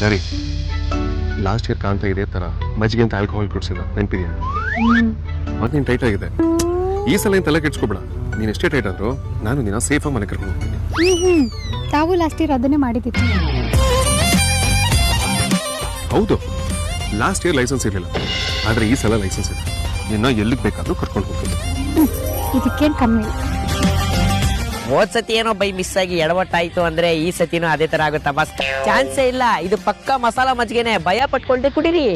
ಸರಿ, last year ಕಾಣ್ತಾ ಇದೇ ಥರ ಮಜ್ಜಿಗೆ ಅಂತ ಆಲ್ಕೋಹಾಲ್ ಕುಡಿಸಿದ ನೆನಪಿದೆಯಾ? ಮತ್ತೆ ನೀನು ಟೈಟ್ ಆಗಿದೆ. ಈ ಸಲ ಏನು ತಲೆ ಕೆಡ್ಸ್ಕೊಬೇಡ. ನೀನು ಎಷ್ಟೇ ಟೈಟ್ ಆದರೂ ನಾನು ನಿನ್ನ ಸೇಫಾಗಿ ಮನೆ ಕರ್ಕೊಂಡು ಹೋಗ್ತೀನಿ. ತಾವು ಲಾಸ್ಟ್ ಇಯರ್ ಅದನ್ನೇ ಮಾಡಿದ್ದಿತ್ತು. ಹೌದು, ಲಾಸ್ಟ್ ಇಯರ್ ಲೈಸೆನ್ಸ್ ಇರಲಿಲ್ಲ, ಆದರೆ ಈ ಸಲ ಲೈಸೆನ್ಸ್ ಇದೆ. ನಿನ್ನ ಎಲ್ಲಿಗೆ ಬೇಕಾದರೂ ಕರ್ಕೊಂಡು ಹೋಗ್ತೀನಿ. ಇದಕ್ಕೇನು ಕಮ್ಮಿ. ಹೋದ್ ಸತಿ ಏನೋ ಬೈ ಮಿಸ್ ಆಗಿ ಎಡವಟ್ಟಾಯ್ತು ಅಂದ್ರೆ ಈ ಸತಿನೂ ಅದೇ ತರ ಆಗುತ್ತಾ ಬಸ್? ಚಾನ್ಸೇ ಇಲ್ಲ. ಇದು ಪಕ್ಕಾ ಮಸಾಲಾ ಮಜ್ಜಿಗೆನೆ, ಭಯ ಪಟ್ಕೊಳ್ದೆ ಕುಡೀರಿ.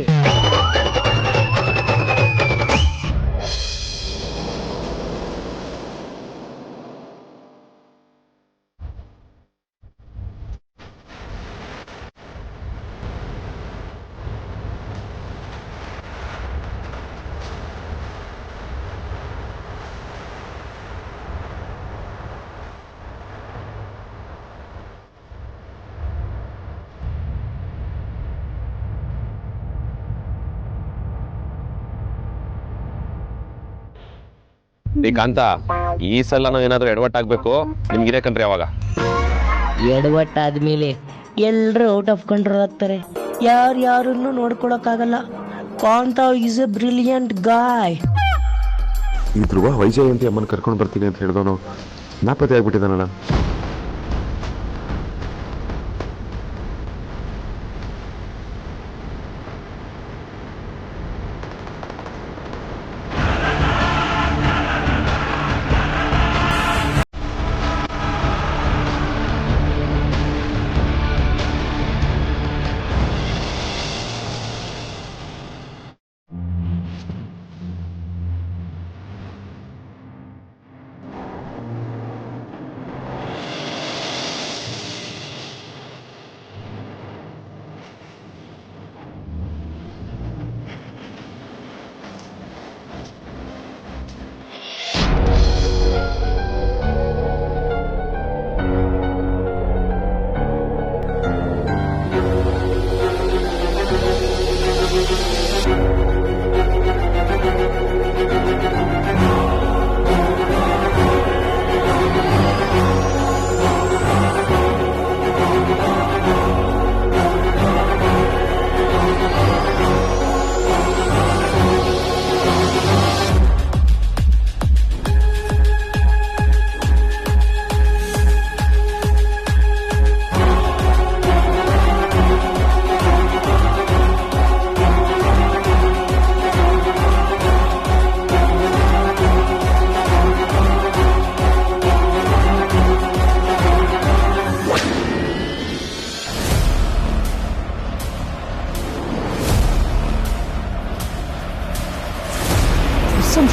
ಕಾಂತ, ಈ ಸಲ ನಾವು ಏನಾದರೂ ಎಡವಟ್ಟಾಗಬೇಕು ನಿಮ್ಗೆ ಕಣ್ರಿ. ಅವಾಗ ಎಡವಟ್ಟಾದ್ಮೇಲೆ ಎಲ್ಲರೂ ಔಟ್ ಆಫ್ ಕಂಟ್ರೋಲ್ ಆಗ್ತಾರೆ. ಯಾರನ್ನು ನೋಡ್ಕೊಳಕ್ಕಾಗಲ್ಲ. Kantha is a brilliant guy. ಈ ಧ್ರುವ ವೈಜಯಂತಿ ಅಮ್ಮನ ಕರ್ಕೊಂಡು ಬರ್ತೀನಿ ಅಂತ ಹೇಳಿದವನು ನಾಪತ್ತೆ ಆಗ್ಬಿಟ್ಟಿದ್ದಾನಲ್ಲ.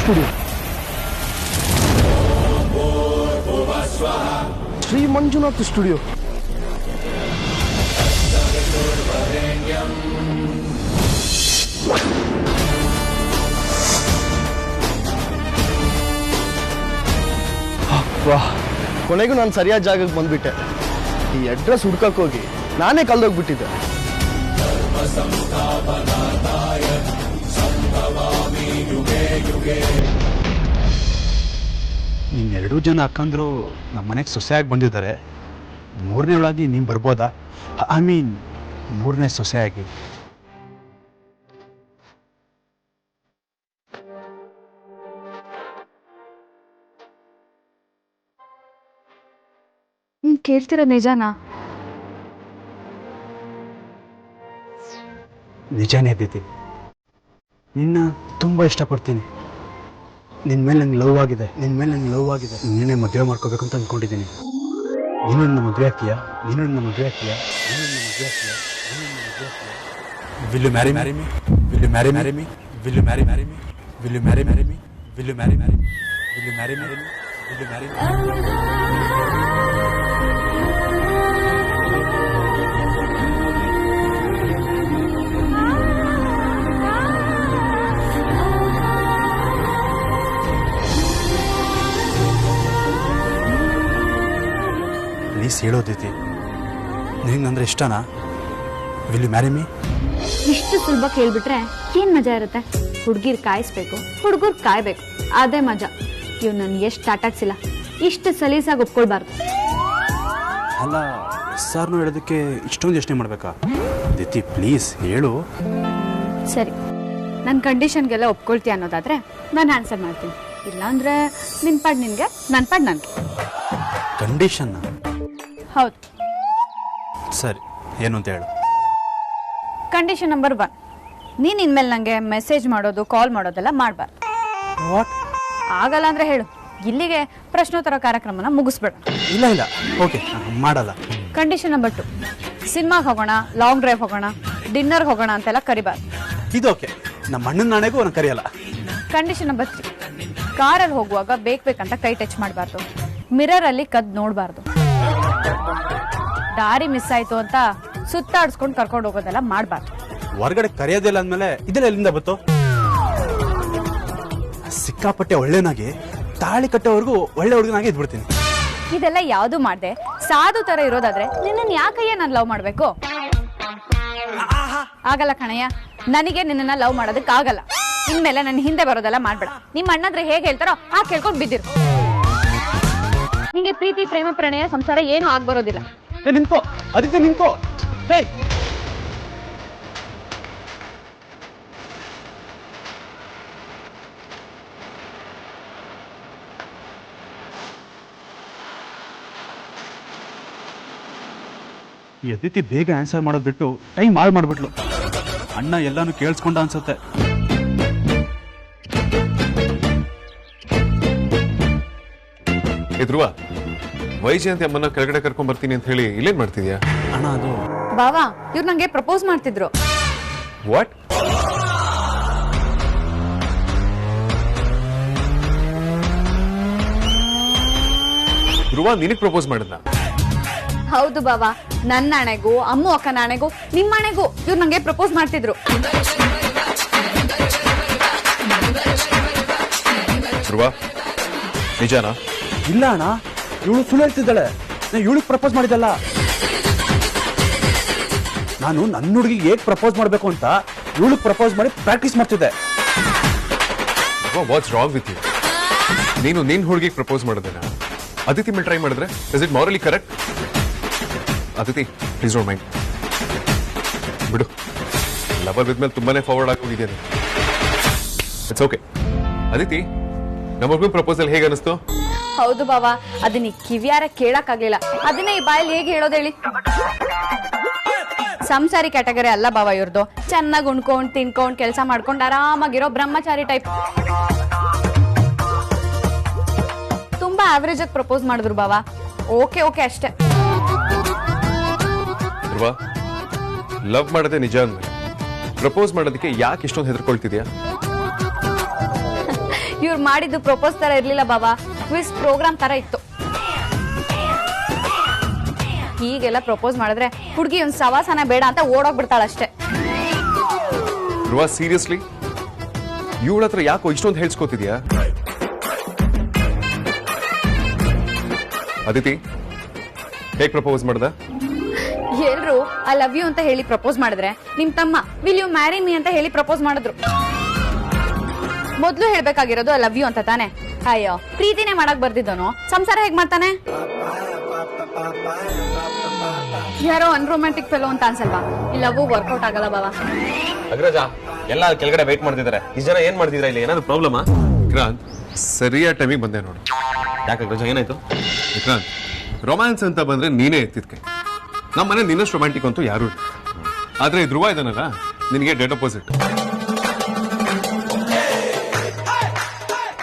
Studio Shri Manjunath studio. ವಾಹ್, ಕೊನೆಗೂ ನಾನು ಸರಿಯಾದ ಜಾಗಕ್ಕೆ ಬಂದ್ಬಿಟ್ಟೆ. ಈ ಅಡ್ರೆಸ್ ಹುಡ್ಕಕ್ಕೆ ಹೋಗಿ ನಾನೇ ಕಲ್ದೋಗ್ಬಿಟ್ಟಿದ್ದೆ. ಇನ್ನೆರಡೂ ಜನ ಅಕ್ಕಂದ್ರು ನಮ್ಮ ಮನೆಗೆ ಸೊಸೆಯಾಗಿ ಬಂದಿದ್ದಾರೆ. ಮೂರನೇ ಒಳಗೆ ನೀನು ಬರ್ಬೋದಾ? ಐ ಮೀನ್ ಮೂರನೇ ಸೊಸೆಯಾಗಿ. ನೀನು ಕೇಳ್ತಿರೋ ನಿಜಾನಾ? ನಿಜಾನೇ ದೀದಿ, ನಿನ್ನ ತುಂಬ ಇಷ್ಟಪಡ್ತೀನಿ. ನಿನ್ನ ಮೇಲೆ ನಂಗೆ ಲವ್ ಆಗಿದೆ. ನೀನೇ ಮದುವೆ ಮಾಡ್ಕೋಬೇಕು ಅಂತ ಅಂದ್ಕೊಂಡಿದ್ದೀನಿ. ನೀನು ನನ್ನ ಮದುವೆ ಆಗ್ತೀಯಾ? Will you marry me? Will you marry me? Will you marry me? Will you marry me? Will you marry me? Will you marry me? Will you marry me? Please ಹೇಳೋದೈತಿ, ನಿನಗೆ ಅಂದ್ರೆ ಇಷ್ಟನಾ? Will you marry me? ಇಷ್ಟು ಸುಲಭ ಕೇಳ್ಬಿಟ್ರೆ ಏನ್ ಮಜಾ ಇರುತ್ತೆ? ಹುಡುಗಿರ್ ಕಾಯಿಸ್ಬೇಕು, ಹುಡುಗರು ಕಾಯ್ಬೇಕು, ಅದೇ ಮಜಾ. ಇವ್ ನನ್ ಎಷ್ಟು ಆಟಾಡ್ಸಿಲ್ಲ, ಇಷ್ಟು ಸಲೀಸಾಗಿ ಒಪ್ಕೊಳ್ಬಾರ್ದು. ಅಲ್ಲ, ಸಾರ್ನು ಹೇಳೋದಕ್ಕೆ ಇಷ್ಟೊಂದು ಯೋಚನೆ ಮಾಡಬೇಕಾ? ದಿತಿ ಪ್ಲೀಸ್ ಹೇಳು. ಸರಿ, ನನ್ನ ಕಂಡೀಷನ್ಗೆಲ್ಲ ಒಪ್ಕೊಳ್ತೀಯ ಅನ್ನೋದಾದ್ರೆ ನಾನು ಆನ್ಸರ್ ಮಾಡ್ತೀನಿ. ಇಲ್ಲಾಂದ್ರೆ ನಿನ್ನ ಪಾಡ್ ನಿನಗೆ, ನನ್ನ ಪಾಡ್ ನನಗೆ. ಕಂಡೀಷನ್ನ? ಹೌದು. ಸರಿ, ಏನು ಅಂತ ಹೇಳು. ಕಂಡೀಷನ್ ನಂಬರ್ 1, ನೀನು ಇನ್ಮೇಲೆ ನನಗೆ ಮೆಸೇಜ್ ಮಾಡೋದು ಕಾಲ್ ಮಾಡೋದೆಲ್ಲ ಮಾಡಬಾರ್ದು. ವಾಟ್? ಆಗಲ್ಲ ಅಂದರೆ ಹೇಳು, ಇಲ್ಲಿಗೆ ಪ್ರಶ್ನೋತ್ತರ ಕಾರ್ಯಕ್ರಮನ ಮುಗಿಸ್ಬೇಡ. ಇಲ್ಲ ಇಲ್ಲ, ಓಕೆ ಮಾಡಲ್ಲ. ಕಂಡೀಷನ್ ನಂಬರ್ 2, ಸಿನಿಮಾಗೆ ಹೋಗೋಣ, ಲಾಂಗ್ ಡ್ರೈವ್ ಹೋಗೋಣ, ಡಿನ್ನರ್ಗೆ ಹೋಗೋಣ ಅಂತೆಲ್ಲ ಕರಿಬಾರ್ದು. ಇದು ಓಕೆ, ನಮ್ಮ ಅಣ್ಣನ ನಾಣೆಗೂ ಅವನು ಕರೆಯಲ್ಲ. ಕಂಡೀಷನ್ ನಂಬರ್ 3, ಕಾರಲ್ಲಿ ಹೋಗುವಾಗ ಬೇಕಂತ ಕೈ ಟಚ್ ಮಾಡಬಾರ್ದು, ಮಿರರಲ್ಲಿ ಕದ್ದು ನೋಡಬಾರ್ದು, ದಾರಿ ಮಿಸ್ ಆಯ್ತು ಅಂತ ಸುತ್ತಾಡಿಸ್ಕೊಂಡು ಕರ್ಕೊಂಡು ಹೋಗೋದೆಲ್ಲ ಮಾಡಬಾರ್ದು. ಹೊರಗಡೆ ಕರೆಯೋದಿಲ್ಲ ಅಂದಮೇಲೆ ಇದೆಲ್ಲ ಎಲ್ಲಿಂದ ಬಂತು? ಸಿಕ್ಕಾಪಟ್ಟೆ ಒಳ್ಳೆನಾಗಿ ತಾಳಿ ಕಟ್ಟೋವರೆಗೂ ಒಳ್ಳೆ ಹುಡುಗನಾಗಿ ಇದ್ಬಿಡ್ತೀನಿ. ಇದೆಲ್ಲ ಯಾವುದು ಮಾಡದೆ ಸಾಧು ತರ ಇರೋದಾದ್ರೆ ನಿನ್ನನ್ನು ಯಾಕಯ್ಯ ನಾನು ಲವ್ ಮಾಡಬೇಕು? ಆಗಲ್ಲ ಕಣಯ್ಯ, ನನಗೆ ನಿನ್ನನ್ನ ಲವ್ ಮಾಡೋದಕ್ಕಾಗಲ್ಲ. ಇನ್ಮೇಲೆ ನನ್ನ ಹಿಂದೆ ಬರೋದೆಲ್ಲ ಮಾಡ್ಬೇಡ. ನಿಮ್ಮ ಅಣ್ಣಂದ್ರೆ ಹೇಗೆ ಹೇಳ್ತಾರೋ ಆ ಕೇಳ್ಕೊಂಡು ಬಿದ್ದಿರು. ನಿಂಗೆ ಪ್ರೀತಿ ಪ್ರೇಮ ಪ್ರಣಯ ಸಂಸಾರ ಏನು ಆಗ್ಬರೋದಿಲ್ಲ. ನಿಂತ್ಕೋ ಅದಕ್ಕೆ, ನಿಂತ್ಕೋ. ಹೇ, ಎದಿತಿ ಬೇಗ ಆನ್ಸರ್ ಮಾಡೋದು ಬಿಟ್ಟು ಟೈಮ್ ಹಾಳು ಮಾಡ್ಬಿಟ್ಲು. ಅಣ್ಣ ಎಲ್ಲಾನು ಕೇಳಿಸ್ಕೊಂಡ ಅನ್ಸುತ್ತೆ. ಧ್ರುವ, ವೈಜಯಂತಿ ಅಮ್ಮನ ಕೆಳಗಡೆ ಕರ್ಕೊಂಡ್ ಬರ್ತೀನಿ ಅಂತ ಹೇಳಿ ಇಲ್ಲೇನ್ ಮಾಡ್ತಿದ್ಯಾ? ಅಣ್ಣ ಅದು ಬಾವಾ, ಇವ್ರು ನಂಗೆ ಪ್ರಪೋಸ್ ಮಾಡ್ತಿದ್ರು. ವಾಟ್? ಧ್ರುವ ನಿನಗ್ ಪ್ರಪೋಸ್ ಮಾಡಿದ್ನ? ಹೌದು ಬಾವಾ, ನನ್ನ ಅಣೆಗೂ ಅಮ್ಮು ಅಕ್ಕನ ಅಣೆಗೂ ನಿಮ್ಮ ಅಣೆಗೂ ಇವ್ರು ನಂಗೆ ಪ್ರಪೋಸ್ ಮಾಡ್ತಿದ್ರು. ಧ್ರುವ, ನಿಜಾನಾ? ಇಲ್ಲ ಅಣ್ಣ, ಇವಳು ಸುಳ್ಳು ಹೇಳ್ತಿದ್ದಾಳೆ. ನಾನು ಇವಳಿಗೆ ಪ್ರಪೋಸ್ ಮಾಡಿದಲ್ಲ. ನಾನು ನನ್ನ ಹುಡುಗಿಗೆ ಹೇಗೆ ಪ್ರಪೋಸ್ ಮಾಡಬೇಕು ಅಂತ ಇವಳಿಗೆ ಪ್ರಪೋಸ್ ಮಾಡಿ ಪ್ರಾಕ್ಟೀಸ್ ಮಾಡ್ತಿದ್ದೆ. What's wrong with you? ನೀನು ನಿನ್ ಹುಡುಗಿಗೆ ಪ್ರಪೋಸ್ ಮಾಡೋದೇನಾ? ಅದಿತಿ ಮೇಲೆ ಟ್ರೈ ಮಾಡಿದ್ರೆ is it morally correct? Aditi, please don't mind, ಬಿಡು. ಲವರ್ ವಿದ್ಮೇಲೆ ತುಂಬಾನೇ ಫಾರ್ವರ್ಡ್ ಆಗಿ ಹೋಗಿದ್ದೇನೆ. It's okay. ಅದಿತಿ, ನಮ್ಮೊಬ್ಬ ಪ್ರಪೋಸಲ್ ಹೇಗೆ ಅನಿಸ್ತು? ಹೌದು ಬಾವಾ, ಅದನ್ನ ಕಿವಿಯಾರ ಕೇಳಕ್ ಆಗ್ಲಿಲ್ಲ. ಅದನ್ನ ಈ ಬಾಯಲ್ಲಿ ಹೇಗೆ ಹೇಳೋದು ಹೇಳಿ? ಸಂಸಾರಿ ಕ್ಯಾಟಗರಿ ಅಲ್ಲ ಬಾವಾ ಇವ್ರದ್ದು. ಚೆನ್ನಾಗಿ ಉಣ್ಕೊಂಡ್ ತಿನ್ಕೊಂಡ್ ಕೆಲಸ ಮಾಡ್ಕೊಂಡ್ ಆರಾಮಾಗಿರೋ ಬ್ರಹ್ಮಚಾರಿ ಟೈಪ್. ತುಂಬಾ ಆವರೇಜ್ ಆಗಿ ಪ್ರಪೋಸ್ ಮಾಡಿದ್ರು ಬಾವಾ. ಓಕೆ ಓಕೆ ಅಷ್ಟೇ. ಧ್ರುವ, ಲವ್ ಮಾಡದೆ ನಿಜ ಅಂದ್ಮೇಲೆ ಪ್ರಪೋಸ್ ಮಾಡೋದಕ್ಕೆ ಯಾಕೆ ಇಷ್ಟೊಂದು ಹೆದರ್ಕೊಳ್ತಿದ್ಯಾ? ಇವ್ರು ಮಾಡಿದ್ದು ಪ್ರಪೋಸ್ ತರ ಇರ್ಲಿಲ್ಲ ಬಾವಾ, ಕ್ವಿಸ್ ಪ್ರೋಗ್ರಾಮ್ ತರ ಇತ್ತು. ಹೀಗೆಲ್ಲ ಪ್ರಪೋಸ್ ಮಾಡಿದ್ರೆ ಹುಡುಗಿ ಒಂದ್ ಸವಾಸನ ಬೇಡ ಅಂತ ಓಡೋಗ್ಬಿಡ್ತಾಳಷ್ಟೇ. ಧ್ರುವ, ಸೀರಿಯಸ್ಲಿ ಇವಳ ಹತ್ರ ಯಾಕೋ ಇಷ್ಟೊಂದು ಹೇಳ್ಸ್ಕೊತಿದ್ಯಾ? ಅದಿತಿ, ಹೇಗೆ ಪ್ರಪೋಸ್ ಮಾಡ್ದ? ಎಲ್ರು ಐ ಲವ್ ಯು ಅಂತ ಹೇಳಿ ಪ್ರಪೋಸ್ ಮಾಡಿದ್ರೆ, ನಿಮ್ ತಮ್ಮ ವಿಲ್ ಯು ಮ್ಯಾರಿ ಮೀ ಅಂತ ಹೇಳಿ ಪ್ರಪೋಸ್ ಮಾಡಿದ್ರು. ಮೊದ್ಲು ಹೇಳ್ಬೇಕಾಗಿರೋದು ಐ ಲವ್ ಯು ಅಂತ ತಾನೆ. ಅಯ್ಯೋ, ಪ್ರೀತಿನೇ ಮಾಡಕ್ ಬರ್ದಿದ್ದೋನು ಸಂಸಾರ ಹೇಗ್ ಮಾಡ್ತಾನೆ? ಯಾರೋ ಅನ್ರೊಮ್ಯಾಂಟಿಕ್ ಫೆಲೋ ಅಂತ ಅನ್ಸಲ್ವಾ? ಈ ಲವ್ ವರ್ಕೌಟ್ ಆಗಲ್ಲ ಬಾವಾ. ಅಗ್ರಜ, ಎಲ್ಲ ಕೆಳಗಡೆ ವೇಟ್ ಮಾಡ್ತಿದ್ದಾರೆ. ಇಷ್ಟು ಜನ ಏನ್ ಮಾಡ್ತಿದ್ರ ಇಲ್ಲಿ? ಏನಾದ್ರು ಪ್ರಾಬ್ಲಮಾ? ವಿಕ್ರಾಂತ್, ಸರಿಯಾದ ಟೈಮಿಗೆ ಬಂದೆ ನೋಡು. ಯಾಕೆ ಅಗ್ರಜ, ಏನಾಯ್ತು? ವಿಕ್ರಾಂತ್, ರೊಮ್ಯಾನ್ಸ್ ಅಂತ ಬಂದ್ರೆ ನೀನೇ ಎತ್ತಿದ್ಕೆ. ನಮ್ಮ ಮನೆ ನಿನ್ನಷ್ಟು ರೊಮ್ಯಾಂಟಿಕ್ ಅಂತೂ ಯಾರು ಇಲ್ಲ. ಆದ್ರೆ ಧ್ರುವ ಇದಾನಲ್ಲ, ನಿನಗೆ ಡೆಡ್ ಅಪೋಸಿಟ್.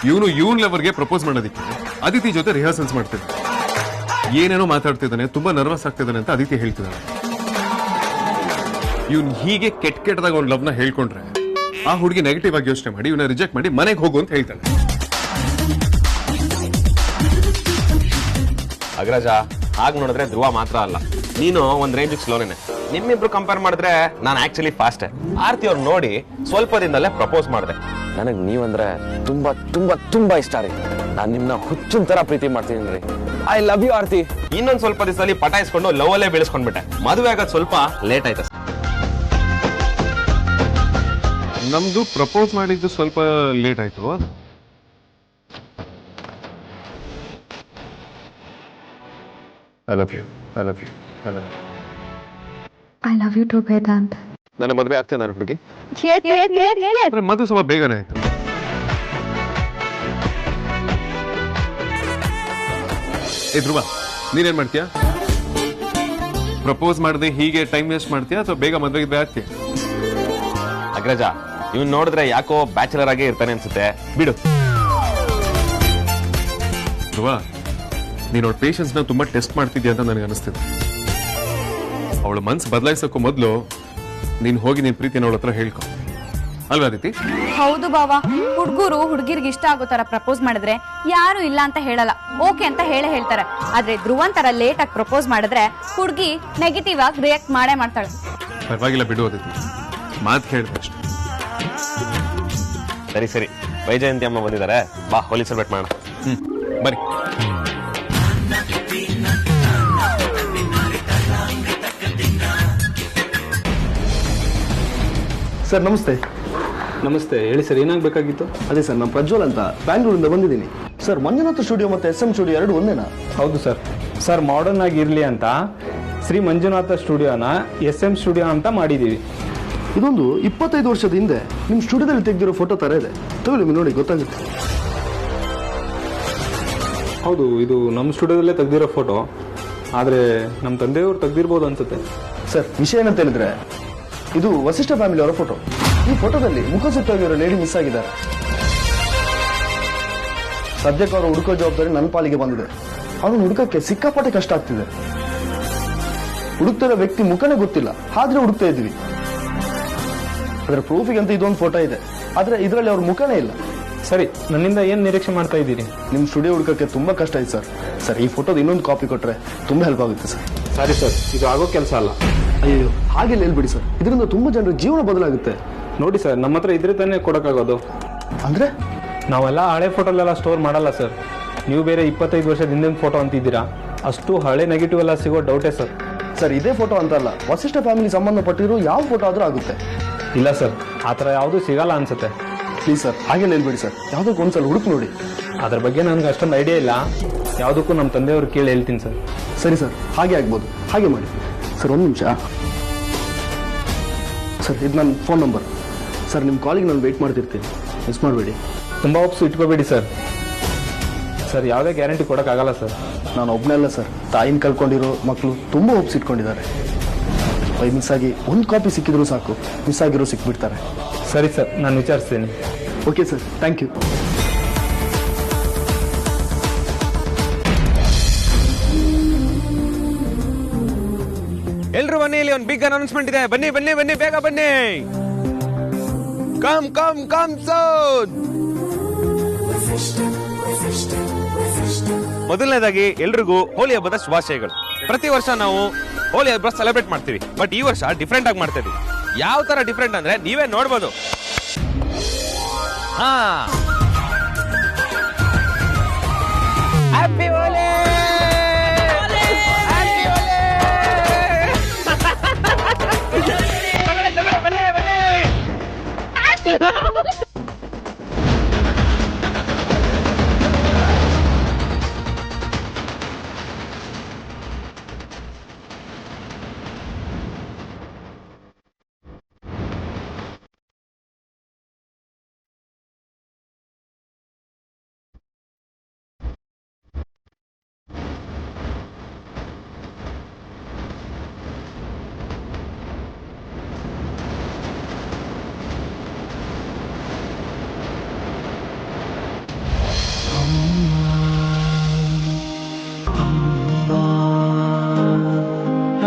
ಇವನ್ ಲೆವರ್ಗೆ ಪ್ರಪೋಸ್ ಮಾಡೋದಿಕ್ಕೆ ಅದಿತಿ ಜೊತೆ ರಿಹರ್ಸಲ್ಸ್ ಮಾಡ್ತಿದ್ದ. ಏನೇನೋ ಮಾತಾಡ್ತಿದ್ದಾನೆ, ತುಂಬಾ ನರ್ವಸ್ ಆಗ್ತಿದ್ದಾನೆ ಅಂತ ಅದಿತಿ ಹೇಳ್ತಿದ್ದಾನೆ. ಇವ್ನ್ ಹೀಗೆ ಕೆಟ್ಟದಾಗ ಅವ್ನ ಲವ್ನ ಹೇಳ್ಕೊಂಡ್ರೆ ಆ ಹುಡುಗಿ ನೆಗೆಟಿವ್ ಆಗಿ ಯೋಚನೆ ಮಾಡಿ ಇವನ್ನ ರಿಜೆಕ್ಟ್ ಮಾಡಿ ಮನೆಗೆ ಹೋಗು ಅಂತ ಹೇಳ್ತಾನೆ. ಅಗ್ರಜ, ಹಾಗೆ ನೋಡಿದ್ರೆ ಧ್ರುವ ಮಾತ್ರ ಅಲ್ಲ, ನೀನು ಒಂದ್ ರೇಂಜ್ ಸ್ಲೋನೇನೆ. ನಿಮ್ಮಿಬ್ರು ಕಂಪೇರ್ ಮಾಡಿದ್ರೆ ನಾನು ಆಕ್ಚುಲಿ ಫಾಸ್ಟ್. ಆರ್ತಿ ಅವ್ರು ನೋಡಿ ಸ್ವಲ್ಪ ದಿನದಲ್ಲೇ ಪ್ರಪೋಸ್ ಮಾಡಿದೆ. ನನಗೆ ನೀವಂದ್ರೆ ತುಂಬಾ ತುಂಬಾ ತುಂಬಾ ಇಷ್ಟ ರೀ. ನಾನು ನಿಮ್ನ ಹುಚ್ಚಿನ ತರ ಪ್ರೀತಿ ಮಾಡ್ತೀನಿ ರೀ. ಐ ಲವ್ ಯು ಆರ್ತಿ. ಇನ್ನೊಂದ್ ಸ್ವಲ್ಪ ದಿವಸದಲ್ಲಿ ಪಟಾಯಿಸ್ಕೊಂಡು ಲವ್ ಅಲ್ಲೇ ಬೆಳೆಸ್ಕೊಂಡ್ಬಿಟ್ಟೆ. ಮದುವೆ ಆಗೋದು ಸ್ವಲ್ಪ ಲೇಟ್ ಆಯ್ತು. ನಮ್ದು ಪ್ರಪೋಸ್ ಮಾಡಿದ್ದು ಸ್ವಲ್ಪ ಲೇಟ್ ಆಯ್ತು. I love you. I love you too Vedant. ನನ್ನ ಮದುವೆ ಆಗ್ತೇನೆ ನಾನು ಹುಡುಗಿ. ಮದುವೆ ಸ್ವಲ್ಪ ಬೇಗನೆ ಆಯ್ತು. ಏ ಧ್ರುವ, ನೀನೇನ್ ಮಾಡ್ತೀಯಾ? ಪ್ರಪೋಸ್ ಮಾಡದೆ ಹೀಗೆ ಟೈಮ್ ವೇಸ್ಟ್ ಮಾಡ್ತೀಯಾ ಅಥವಾ ಬೇಗ ಮದುವೆಗೆ ಆಗ್ತೀಯ? ಅಗ್ರಜ, ಇವ್ನ್ ನೋಡಿದ್ರೆ ಯಾಕೋ ಬ್ಯಾಚುಲರ್ ಆಗೇ ಇರ್ತಾನೆ ಅನ್ಸುತ್ತೆ, ಬಿಡು. ಧ್ರುವ, ನೀನು ಅವಳ ಪೇಷನ್ಸ್ನ ತುಂಬಾ ಟೆಸ್ಟ್ ಮಾಡ್ತಿದ್ಯಾ ಅಂತ ನನಗೆ ಅನಿಸ್ತಿದೆ. ಅವಳ ಮನ್ಸು ಬದಲಾಯಿಸೋಕ್ಕೂ ಮೊದಲು ನೀನು ಹೋಗಿ ನಿನ್ ಪ್ರೀತಿನ ಅವಳ ಹತ್ರ ಹೇಳ್ಕೊ, ಅಲ್ವಾ ರೀತಿ? ಹೌದು ಬಾವ, ಹುಡುಗರು ಹುಡುಗಿರ್ಗೆ ಇಷ್ಟ ಆಗೋ ತರ ಪ್ರಪೋಸ್ ಮಾಡಿದ್ರೆ ಯಾರು ಇಲ್ಲ ಅಂತ ಹೇಳಲ್ಲ, ಓಕೆ ಅಂತ ಹೇಳ್ತಾರೆ. ಆದ್ರೆ ಧ್ರುವನ್ ತರ ಲೇಟ್ ಆಗಿ ಪ್ರಪೋಸ್ ಮಾಡಿದ್ರೆ ಹುಡುಗಿ ನೆಗೆಟಿವ್ ಆಗಿ ರಿಯಾಕ್ಟ್ ಮಾಡ್ತಾಳೆ. ಪರವಾಗಿಲ್ಲ ಬಿಡು ಅದಕ್ಕೆ, ಮಾತು ಕೇಳಿದೆ ಅಷ್ಟೇ. ಸರಿ ಸರಿ, ವೈಜಯಂತಿ ಅಮ್ಮ ಬಂದಿದ್ದಾರೆ, ಬಾ ಹೋಲಿ ಸೆಲೆಬ್ರೇಟ್ ಮಾಡೋಣ. ಬನ್ನಿ. ಸರ್ ನಮಸ್ತೆ. ನಮಸ್ತೆ, ಹೇಳಿ ಸರ್, ಏನಾಗಬೇಕಾಗಿತ್ತು? ಅದೇ ಸರ್, ನಾನು ಪ್ರಜ್ವಲ್ ಅಂತ ಬ್ಯಾಂಗ್ಳೂರಿಂದ ಬಂದಿದ್ದೀನಿ. ಸರ್, ಮಂಜುನಾಥ ಸ್ಟುಡಿಯೋ ಮತ್ತು SM ಸ್ಟುಡಿಯೋ ಎರಡು ಒಂದೇನಾ? ಹೌದು ಸರ್. ಸರ್, ಮಾಡರ್ನ್ ಆಗಿರಲಿ ಅಂತ ಶ್ರೀ ಮಂಜುನಾಥ ಸ್ಟುಡಿಯೋನ SM ಸ್ಟುಡಿಯೋ ಅಂತ ಮಾಡಿದ್ದೀವಿ. ಇದೊಂದು 25 ವರ್ಷದ ಹಿಂದೆ ನಿಮ್ಮ ಸ್ಟುಡಿಯೋದಲ್ಲಿ ತೆಗೆದಿರೋ ಫೋಟೋ ಥರ ಇದೆ. ತಗೊಳ್ಳಿ ನೋಡಿ, ಗೊತ್ತಾಗುತ್ತೆ. ಹೌದು, ಇದು ನಮ್ಮ ಸ್ಟುಡಿಯೋದಲ್ಲೇ ತೆಗೆದಿರೋ ಫೋಟೋ, ಆದರೆ ನಮ್ಮ ತಂದೆಯವರು ತೆಗೆದಿರ್ಬೋದು ಅನ್ಸುತ್ತೆ. ಸರ್, ವಿಷಯ ಏನಂತ ಹೇಳಿದ್ರೆ, ಇದು ವಸಿಷ್ಠ ಫ್ಯಾಮಿಲಿ ಅವರ ಫೋಟೋ. ಈ ಫೋಟೋದಲ್ಲಿ ಮುಖಸುತ್ತಾಗಿರೋ ಲೇಡಿ ಮಿಸ್ ಆಗಿದ್ದಾರೆ. ಸದ್ಯಕ್ಕೆ ಅವರು ಹುಡುಕೋ ಜವಾಬ್ದಾರಿ ನನ್ನ ಪಾಲಿಗೆ ಬಂದಿದೆ. ಅವನು ಹುಡುಕಕ್ಕೆ ಸಿಕ್ಕಾಪಟ್ಟೆ ಕಷ್ಟ ಆಗ್ತಿದೆ. ಹುಡುಕ್ತಿರೋ ವ್ಯಕ್ತಿ ಮುಖನೇ ಗೊತ್ತಿಲ್ಲ, ಆದ್ರೆ ಹುಡುಕ್ತಾ ಇದ್ವಿ. ಅದರ ಪ್ರೂಫಿಗೆ ಅಂತ ಇದೊಂದು ಫೋಟೋ ಇದೆ, ಆದ್ರೆ ಇದರಲ್ಲಿ ಅವ್ರ ಮುಖನೇ ಇಲ್ಲ. ಸರಿ, ನನ್ನಿಂದ ಏನು ನಿರೀಕ್ಷೆ ಮಾಡ್ತಾ ಇದ್ದೀರಿ? ನಿಮ್ಮ ಸ್ಟುಡಿಯೋ ಹುಡುಕಕ್ಕೆ ತುಂಬಾ ಕಷ್ಟ ಇದೆ ಸರ್. ಸರ್, ಈ ಫೋಟೋದ ಇನ್ನೊಂದು ಕಾಪಿ ಕೊಟ್ಟರೆ ತುಂಬಾ ಹೆಲ್ಪ್ ಆಗುತ್ತೆ ಸರ್. ಸಾರಿ ಸರ್, ಇದು ಆಗೋ ಕೆಲಸ ಅಲ್ಲ. ಅಯ್ಯೋ, ಹಾಗೆಲ್ಲ ಹೇಳ್ಬಿಡಿ ಸರ್, ಇದರಿಂದ ತುಂಬಾ ಜನರ ಜೀವನ ಬದಲಾಗುತ್ತೆ. ನೋಡಿ ಸರ್, ನಮ್ಮ ಹತ್ರ ಇದ್ರೆ ತಾನೇ ಕೊಡೋಕ್ಕಾಗೋದು. ಅಂದ್ರೆ ನಾವೆಲ್ಲ ಹಳೆ ಫೋಟೋಲೆಲ್ಲ ಸ್ಟೋರ್ ಮಾಡಲ್ಲ ಸರ್. ನೀವು ಬೇರೆ 25 ವರ್ಷದ ಹಿಂದಿನ ಫೋಟೋ ಅಂತಿದ್ದೀರಾ, ಅಷ್ಟು ಹಳೆ ನೆಗೆಟಿವ್ ಎಲ್ಲ ಸಿಗೋ ಡೌಟೇ ಸರ್. ಸರ್, ಇದೇ ಫೋಟೋ ಅಂತಲ್ಲ, ವಸಿಷ್ಠ ಫ್ಯಾಮಿಲಿ ಸಂಬಂಧಪಟ್ಟಿರೋ ಯಾವ ಫೋಟೋ ಆದ್ರೂ ಆಗುತ್ತೆ. ಇಲ್ಲ ಸರ್, ಆ ಥರ ಯಾವುದೂ ಸಿಗಲ್ಲ ಅನ್ಸುತ್ತೆ. ಪ್ಲೀಸ್ ಸರ್, ಹಾಗೆಲ್ಲ ಹೇಳ್ಬೇಡಿ ಸರ್, ಯಾವುದಕ್ಕೂ ಒಂದ್ಸಲ ಹುಡುಕ್ ನೋಡಿ. ಅದ್ರ ಬಗ್ಗೆ ನನಗೆ ಅಷ್ಟೊಂದು ಐಡಿಯಾ ಇಲ್ಲ, ಯಾವುದಕ್ಕೂ ನಮ್ಮ ತಂದೆಯವ್ರು ಕೇಳಿ ಹೇಳ್ತೀನಿ ಸರ್. ಸರಿ ಸರ್, ಹಾಗೆ ಆಗ್ಬೋದು, ಹಾಗೆ ಮಾಡಿ. ಸರ್, ಒಂದು ನಿಮಿಷ. ಸರ್, ಇದು ನನ್ನ ಫೋನ್ ನಂಬರ್. ಸರ್, ನಿಮ್ಮ ಕಾಲಿಗೆ ನಾನು ವೆಯ್ಟ್ ಮಾಡ್ತಿರ್ತೀನಿ, ಮಿಸ್ ಮಾಡಬೇಡಿ. ತುಂಬ ಹೋಪ್ಸ್ ಇಟ್ಕೋಬೇಡಿ ಸರ್. ಸರ್, ಯಾವುದೇ ಗ್ಯಾರಂಟಿ ಕೊಡೋಕ್ಕಾಗಲ್ಲ ಸರ್. ನಾನು ಒಬ್ಬನೇ ಅಲ್ಲ ಸರ್, ತಾಯಿನ ಕಳ್ಕೊಂಡಿರೋ ಮಕ್ಕಳು ತುಂಬ ಹೋಪ್ಸ್ ಇಟ್ಕೊಂಡಿದ್ದಾರೆ. ಬೈ ಮಿಸ್ ಆಗಿ ಒಂದು ಕಾಪಿ ಸಿಕ್ಕಿದ್ರು ಸಾಕು, ಮಿಸ್ ಆಗಿರೋ ಸಿಕ್ಬಿಡ್ತಾರೆ. ಸರಿ ಸರ್, ನಾನು ವಿಚಾರಿಸ್ತೀನಿ. Okay sir, thank you. ಎಲ್ರು ಬನ್ನಿ, ಇಲ್ಲಿ ಒಂದು ಬಿಗ್ ಅನೌನ್ಸ್ಮೆಂಟ್ ಇದೆ. ಬನ್ನಿ ಬನ್ನಿ ಬನ್ನಿ, ಬೇಗ ಬನ್ನಿ. ಕಮ್ ಕಮ್ ಕಮ್ ಸೋನ್. ಮೊದಲನೇದಾಗಿ ಎಲ್ರಿಗೂ ಹೋಲಿ ಹಬ್ಬದ ಶುಭಾಶಯಗಳು. ಪ್ರತಿ ವರ್ಷ ನಾವು ಹೋಲಿ ಹಬ್ಬ ಸೆಲೆಬ್ರೇಟ್ ಮಾಡ್ತೀವಿ, ಬಟ್ ಈ ವರ್ಷ ಡಿಫ್ರೆಂಟ್ ಆಗಿ ಮಾಡ್ತಾ ಇದೀವಿ. ಯಾವ ತರ ಡಿಫ್ರೆಂಟ್ ಅಂದ್ರೆ ನೀವೇ ನೋಡ್ಬೋದು. ಹಾ, ಹ್ಯಾಪಿ ಹೋಲಿ.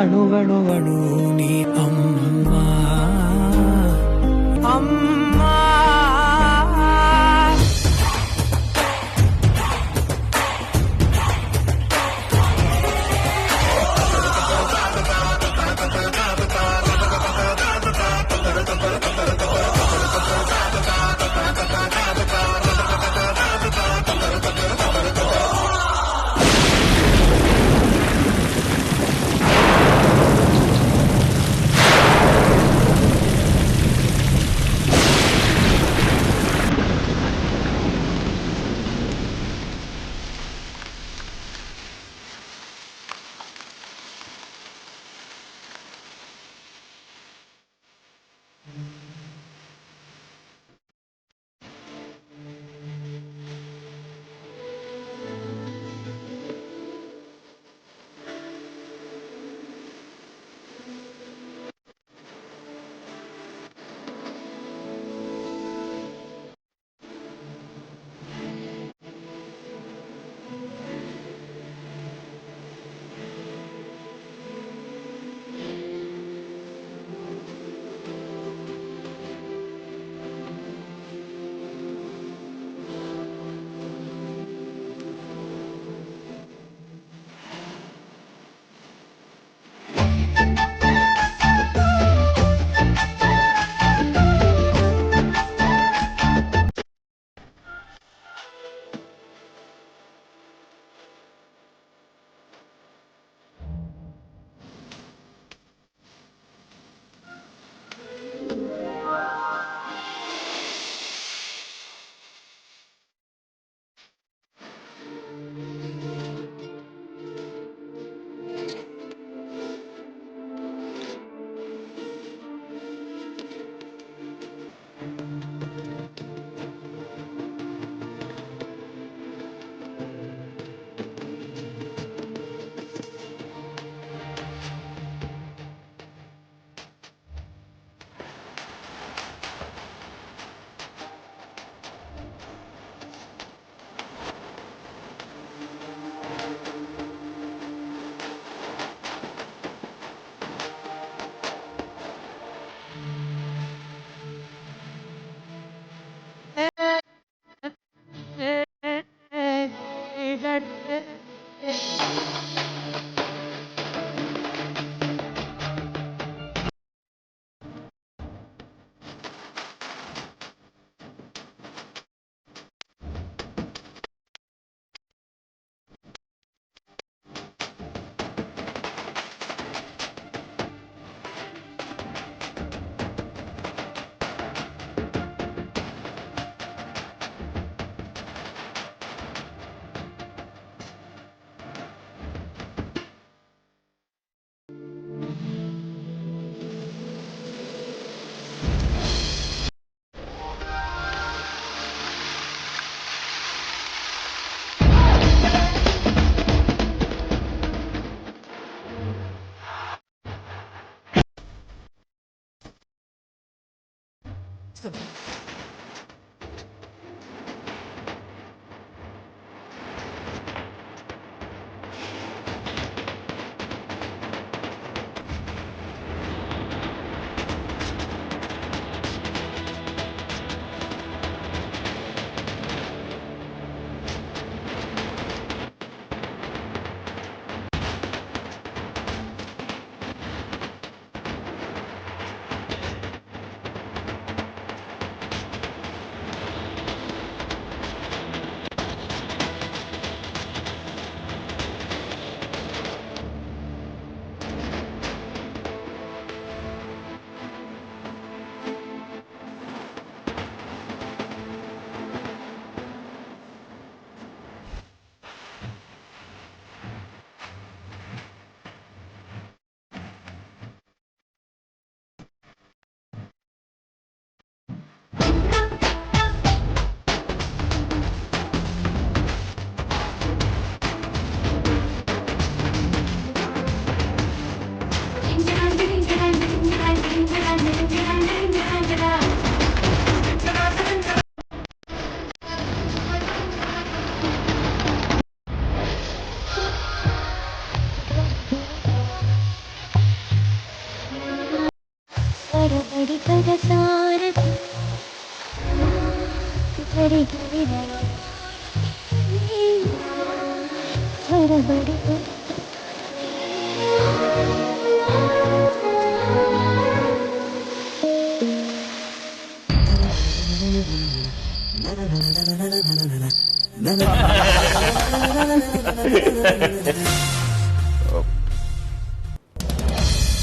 ಅಣುವಣುವಣು ನೀ ಅಮ್ಮ ಅಮ್ಮ.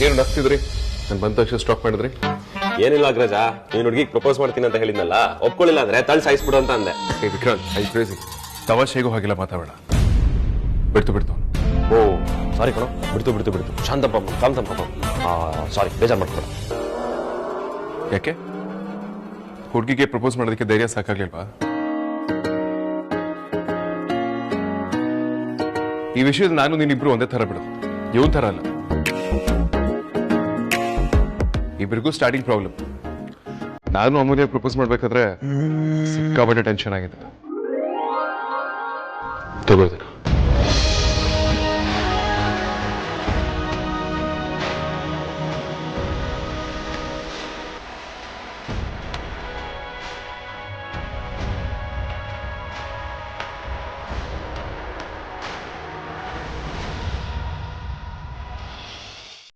ಏನು ನಗ್ತಿದ್ರಿ? ನಾನು ಬಂದ ತಕ್ಷಣ ಸ್ಟಾಪ್ ಮಾಡಿದ್ರಿ? ಏನಿಲ್ಲ ಅಗ್ರಜ, ನೀನ್ ಹುಡುಗಿಗೆ ಪ್ರಪೋಸ್ ಮಾಡ್ತೀನಿ ಅಂತ ಹೇಳಿದ್ನಲ್ಲ, ಒಪ್ಕೊಳ್ಳಿಲ್ಲ ಅಂದ್ರೆ ತಳ್ಳಿ ಸಾಯಿಸ್ಬಿಡು ಅಂತ ಅಂದೆ. ಏ ವಿಕ್ರಾಂತ್, ಐ ಕ್ರೇಜಿ. ತಮಾಷೆಗೂ ಹಾಗೆಲ್ಲ ಮಾತಾಡೋಣ. ಬಿಡ್ತು ಓ ಸಾರಿ ಕಣೋ, ಬಿಡ್ತು ಶಾಂತಪ್ಪ ಕಾಂತಪ್ಪ, ಸಾರಿ ಬೇಜಾರು ಮಾಡ್ಕೊಬೇಡ. ಯಾಕೆ? ಹುಡುಗಿಗೆ ಪ್ರಪೋಸ್ ಮಾಡೋದಕ್ಕೆ ಧೈರ್ಯ ಸಾಕಾಗ್ಲಿಲ್ವಾ? ಈ ವಿಷಯದಲ್ಲಿ ನಾನು ನೀನಿಬ್ರು ಒಂದೇ ತರ ಬಿಡು, ಇವನ್ ತರ ಅಲ್ಲ. ಇಬ್ಬರಿಗೂ ಸ್ಟಾರ್ಟಿಂಗ್ ಪ್ರಾಬ್ಲಮ್. ನಾನು ಅಮೂಲ್ಯ ಪ್ರಪೋಸ್ ಮಾಡ್ಬೇಕಾದ್ರೆ ಸಿಕ್ಕಾಪಟ್ಟೆ ಟೆನ್ಷನ್ ಆಗಿದೆ. ತಗೋತೀನಿ.